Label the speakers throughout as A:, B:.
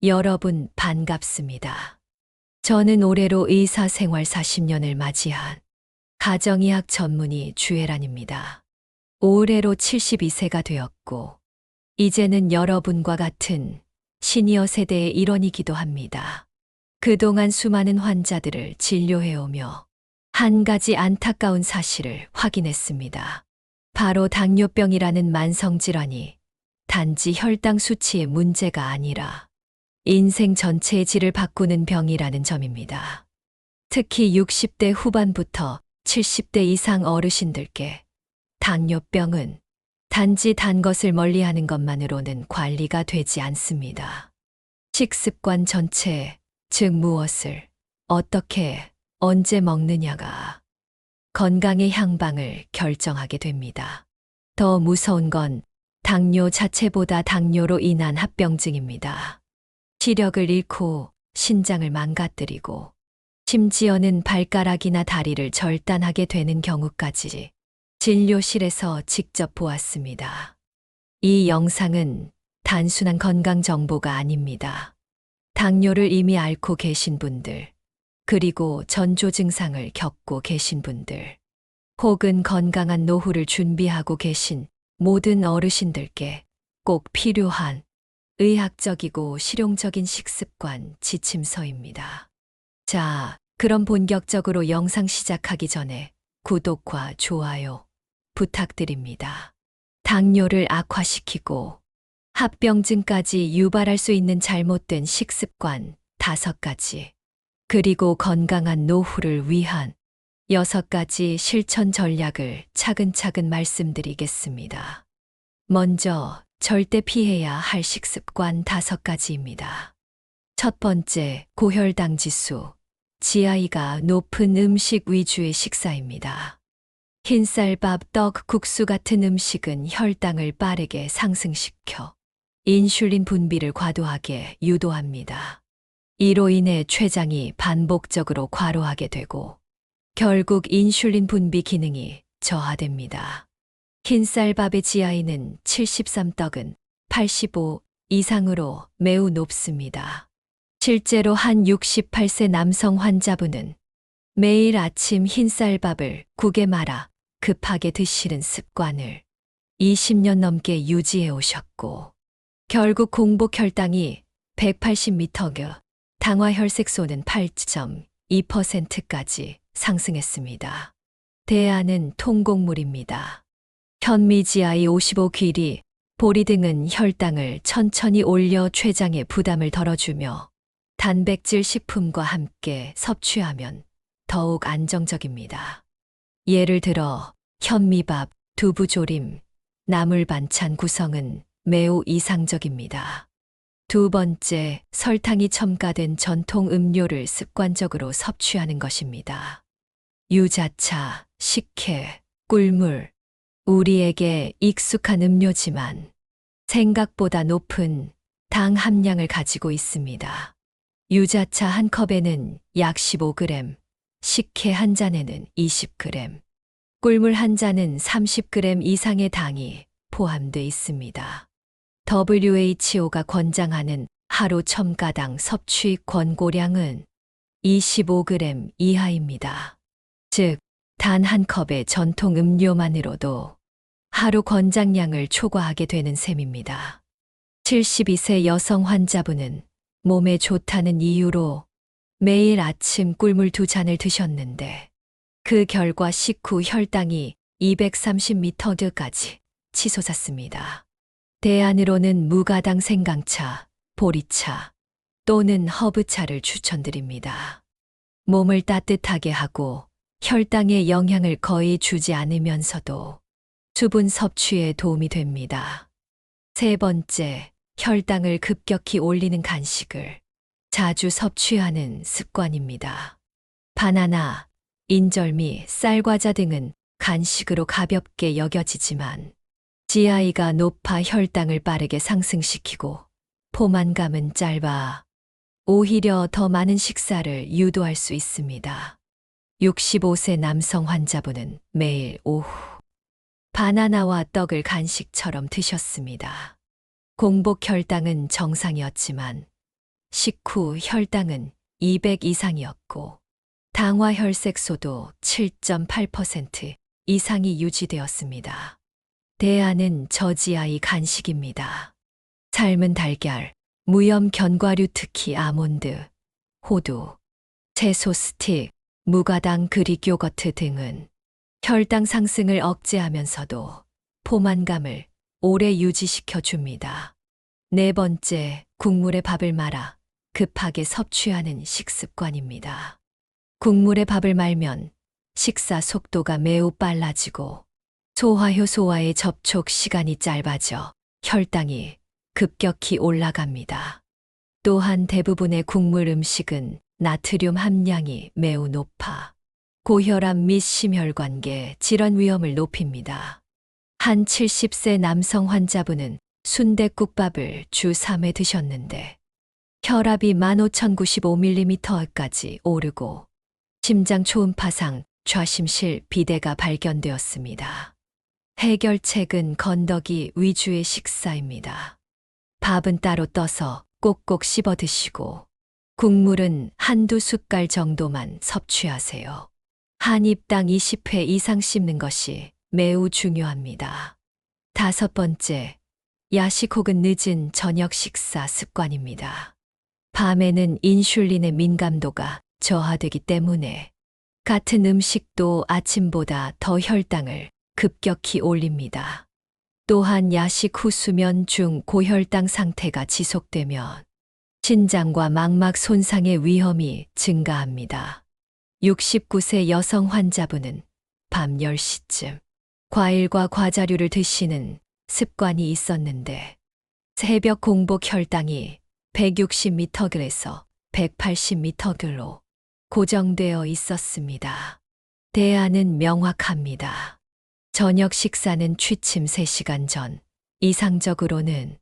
A: 여러분 반갑습니다. 저는 올해로 의사 생활 40년을 맞이한 가정의학 전문의 주애란입니다. 올해로 72세가 되었고, 이제는 여러분과 같은 시니어 세대의 일원이기도 합니다. 그동안 수많은 환자들을 진료해오며 한 가지 안타까운 사실을 확인했습니다. 바로 당뇨병이라는 만성질환이 단지 혈당 수치의 문제가 아니라 인생 전체의 질을 바꾸는 병이라는 점입니다. 특히 60대 후반부터 70대 이상 어르신들께 당뇨병은 단지 단 것을 멀리하는 것만으로는 관리가 되지 않습니다. 식습관 전체, 즉 무엇을, 어떻게, 언제 먹느냐가 건강의 향방을 결정하게 됩니다. 더 무서운 건 당뇨 자체보다 당뇨로 인한 합병증입니다. 시력을 잃고 신장을 망가뜨리고 심지어는 발가락이나 다리를 절단하게 되는 경우까지 진료실에서 직접 보았습니다. 이 영상은 단순한 건강 정보가 아닙니다. 당뇨를 이미 앓고 계신 분들, 그리고 전조 증상을 겪고 계신 분들, 혹은 건강한 노후를 준비하고 계신 모든 어르신들께 꼭 필요한 의학적이고 실용적인 식습관 지침서입니다. 자, 그럼 본격적으로 영상 시작하기 전에 구독과 좋아요 부탁드립니다. 당뇨를 악화시키고 합병증까지 유발할 수 있는 잘못된 식습관 5가지, 그리고 건강한 노후를 위한 6가지 실천 전략을 차근차근 말씀드리겠습니다. 먼저 절대 피해야 할 식습관 5가지입니다. 첫 번째, 고혈당 지수, GI가 높은 음식 위주의 식사입니다. 흰쌀밥, 떡, 국수 같은 음식은 혈당을 빠르게 상승시켜 인슐린 분비를 과도하게 유도합니다. 이로 인해 췌장이 반복적으로 과로하게 되고 결국 인슐린 분비 기능이 저하됩니다. 흰쌀밥의 GI는 73, 떡은 85 이상으로 매우 높습니다. 실제로 한 68세 남성 환자분은 매일 아침 흰쌀밥을 국에 말아 급하게 드시는 습관을 20년 넘게 유지해 오셨고, 결국 공복 혈당이 180mg, 당화혈색소는 8.2%까지 상승했습니다. 대안은 통곡물입니다. 현미, GI 55, 귀리, 보리 등은 혈당을 천천히 올려 췌장의 부담을 덜어주며 단백질 식품과 함께 섭취하면 더욱 안정적입니다. 예를 들어 현미밥, 두부조림, 나물 반찬 구성은 매우 이상적입니다. 두 번째, 설탕이 첨가된 전통 음료를 습관적으로 섭취하는 것입니다. 유자차, 식혜, 꿀물, 우리에게 익숙한 음료지만 생각보다 높은 당 함량을 가지고 있습니다. 유자차 한 컵에는 약 15g, 식혜 한 잔에는 20g, 꿀물 한 잔은 30g 이상의 당이 포함되어 있습니다. WHO가 권장하는 하루 첨가당 섭취 권고량은 25g 이하입니다. 즉, 단 한 컵의 전통 음료만으로도 하루 권장량을 초과하게 되는 셈입니다. 72세 여성 환자분은 몸에 좋다는 이유로 매일 아침 꿀물 2잔을 드셨는데 그 결과 식후 혈당이 230mg까지 치솟았습니다. 대안으로는 무가당 생강차, 보리차 또는 허브차를 추천드립니다. 몸을 따뜻하게 하고 혈당에 영향을 거의 주지 않으면서도 수분 섭취에 도움이 됩니다. 세 번째, 혈당을 급격히 올리는 간식을 자주 섭취하는 습관입니다. 바나나, 인절미, 쌀과자 등은 간식으로 가볍게 여겨지지만 GI가 높아 혈당을 빠르게 상승시키고 포만감은 짧아 오히려 더 많은 식사를 유도할 수 있습니다. 65세 남성 환자분은 매일 오후 바나나와 떡을 간식처럼 드셨습니다. 공복 혈당은 정상이었지만 식후 혈당은 200 이상이었고 당화 혈색소도 7.8% 이상이 유지되었습니다. 대안은 저지아이 간식입니다. 삶은 달걀, 무염 견과류 특히 아몬드, 호두, 채소 스틱, 무가당 그릭 요거트 등은 혈당 상승을 억제하면서도 포만감을 오래 유지시켜 줍니다. 네 번째, 국물에 밥을 말아 급하게 섭취하는 식습관입니다. 국물에 밥을 말면 식사 속도가 매우 빨라지고 소화효소와의 접촉 시간이 짧아져 혈당이 급격히 올라갑니다. 또한 대부분의 국물 음식은 나트륨 함량이 매우 높아 고혈압 및 심혈관계 질환 위험을 높입니다. 한 70세 남성 환자분은 순댓국밥을 주 3회 드셨는데 혈압이 15,095mm까지 오르고 심장 초음파상 좌심실 비대가 발견되었습니다. 해결책은 건더기 위주의 식사입니다. 밥은 따로 떠서 꼭꼭 씹어 드시고 국물은 한두 숟갈 정도만 섭취하세요. 한 입당 20회 이상 씹는 것이 매우 중요합니다. 다섯 번째, 야식 혹은 늦은 저녁 식사 습관입니다. 밤에는 인슐린의 민감도가 저하되기 때문에 같은 음식도 아침보다 더 혈당을 급격히 올립니다. 또한 야식 후 수면 중 고혈당 상태가 지속되면 신장과 망막 손상의 위험이 증가합니다. 69세 여성 환자분은 밤 10시쯤 과일과 과자류를 드시는 습관이 있었는데 새벽 공복 혈당이 160mg에서 180mg로 고정되어 있었습니다. 대안은 명확합니다. 저녁 식사는 취침 3시간 전, 이상적으로는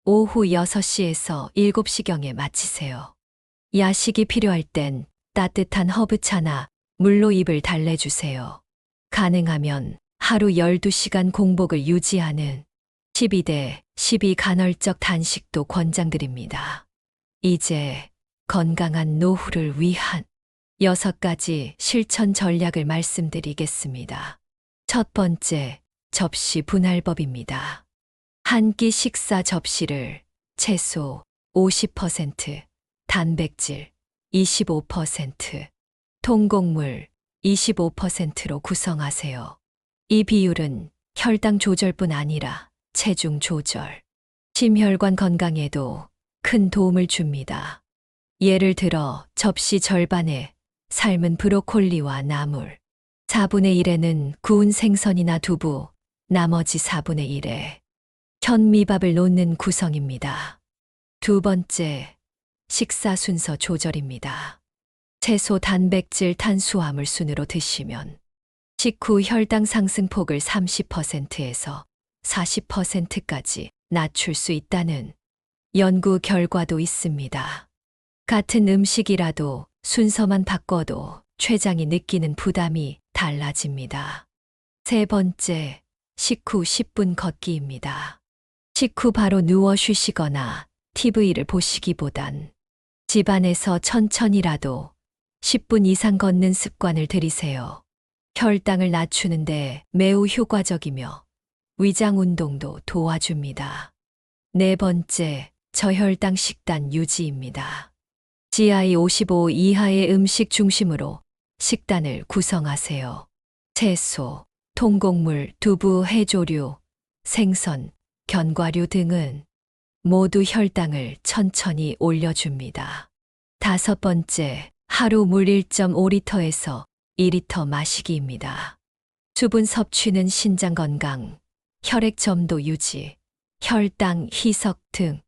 A: 오후 6시에서 7시경에 마치세요. 야식이 필요할 땐 따뜻한 허브차나 물로 입을 달래주세요. 가능하면 하루 12시간 공복을 유지하는 12대 12 간헐적 단식도 권장드립니다. 이제 건강한 노후를 위한 6가지 실천 전략을 말씀드리겠습니다. 첫 번째, 접시 분할법입니다. 한 끼 식사 접시를 채소 50%, 단백질 25%, 통곡물 25%로 구성하세요. 이 비율은 혈당 조절뿐 아니라 체중 조절, 심혈관 건강에도 큰 도움을 줍니다. 예를 들어 접시 절반에 삶은 브로콜리와 나물, 4분의 1에는 구운 생선이나 두부, 나머지 4분의 1에 현미밥을 놓는 구성입니다. 두 번째, 식사 순서 조절입니다. 채소, 단백질, 탄수화물 순으로 드시면 식후 혈당 상승폭을 30%에서 40%까지 낮출 수 있다는 연구 결과도 있습니다. 같은 음식이라도 순서만 바꿔도 췌장이 느끼는 부담이 달라집니다. 세 번째, 식후 10분 걷기입니다. 식후 바로 누워 쉬시거나 TV를 보시기보단 집안에서 천천히라도 10분 이상 걷는 습관을 들이세요. 혈당을 낮추는데 매우 효과적이며 위장 운동도 도와줍니다. 네 번째, 저혈당 식단 유지입니다. GI 55 이하의 음식 중심으로 식단을 구성하세요. 채소, 통곡물, 두부, 해조류, 생선, 견과류 등은 모두 혈당을 천천히 올려줍니다. 다섯 번째, 하루 물 1.5리터에서 2리터 마시기입니다. 수분 섭취는 신장 건강, 혈액 점도 유지, 혈당 희석 등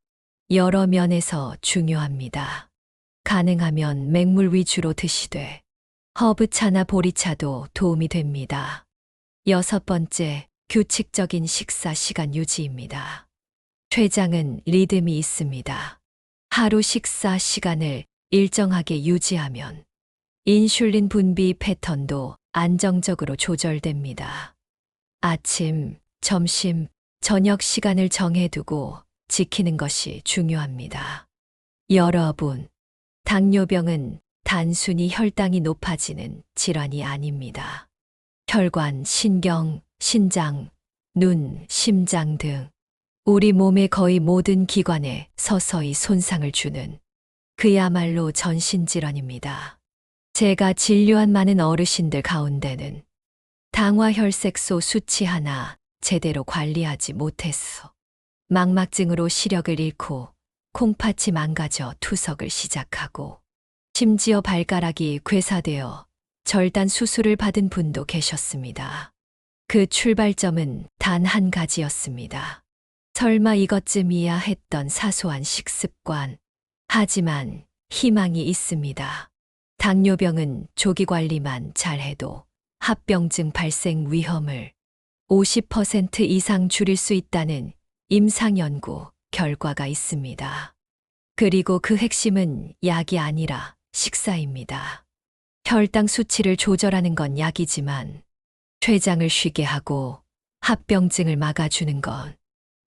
A: 여러 면에서 중요합니다. 가능하면 맹물 위주로 드시되 허브차나 보리차도 도움이 됩니다. 여섯 번째, 규칙적인 식사 시간 유지입니다. 췌장은 리듬이 있습니다. 하루 식사 시간을 일정하게 유지하면 인슐린 분비 패턴도 안정적으로 조절됩니다. 아침, 점심, 저녁 시간을 정해두고 지키는 것이 중요합니다. 여러분, 당뇨병은 단순히 혈당이 높아지는 질환이 아닙니다. 혈관, 신경, 신장, 눈, 심장 등 우리 몸의 거의 모든 기관에 서서히 손상을 주는 그야말로 전신질환입니다. 제가 진료한 많은 어르신들 가운데는 당화혈색소 수치 하나 제대로 관리하지 못했어. 망막증으로 시력을 잃고 콩팥이 망가져 투석을 시작하고 심지어 발가락이 괴사되어 절단 수술을 받은 분도 계셨습니다. 그 출발점은 단 한 가지였습니다. 설마 이것쯤이야 했던 사소한 식습관. 하지만 희망이 있습니다. 당뇨병은 조기 관리만 잘해도 합병증 발생 위험을 50% 이상 줄일 수 있다는 임상연구 결과가 있습니다. 그리고 그 핵심은 약이 아니라 식사입니다. 혈당 수치를 조절하는 건 약이지만 췌장을 쉬게 하고 합병증을 막아주는 건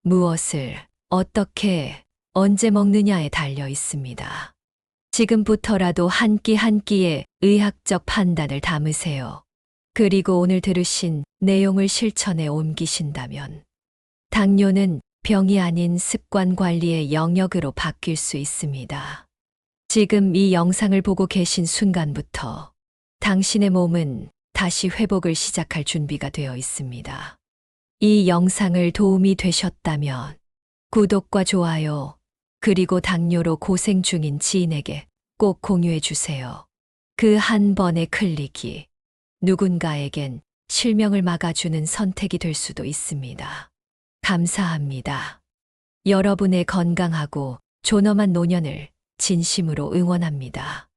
A: 무엇을 어떻게 언제 먹느냐에 달려 있습니다. 지금부터라도 한 끼 한 끼의 의학적 판단을 담으세요. 그리고 오늘 들으신 내용을 실천에 옮기신다면 당뇨는 병이 아닌 습관 관리의 영역으로 바뀔 수 있습니다. 지금 이 영상을 보고 계신 순간부터 당신의 몸은 다시 회복을 시작할 준비가 되어 있습니다. 이 영상을 도움이 되셨다면 구독과 좋아요, 그리고 당뇨로 고생 중인 지인에게 꼭 공유해 주세요. 그 한 번의 클릭이 누군가에겐 실명을 막아주는 선택이 될 수도 있습니다. 감사합니다. 여러분의 건강하고 존엄한 노년을 진심으로 응원합니다.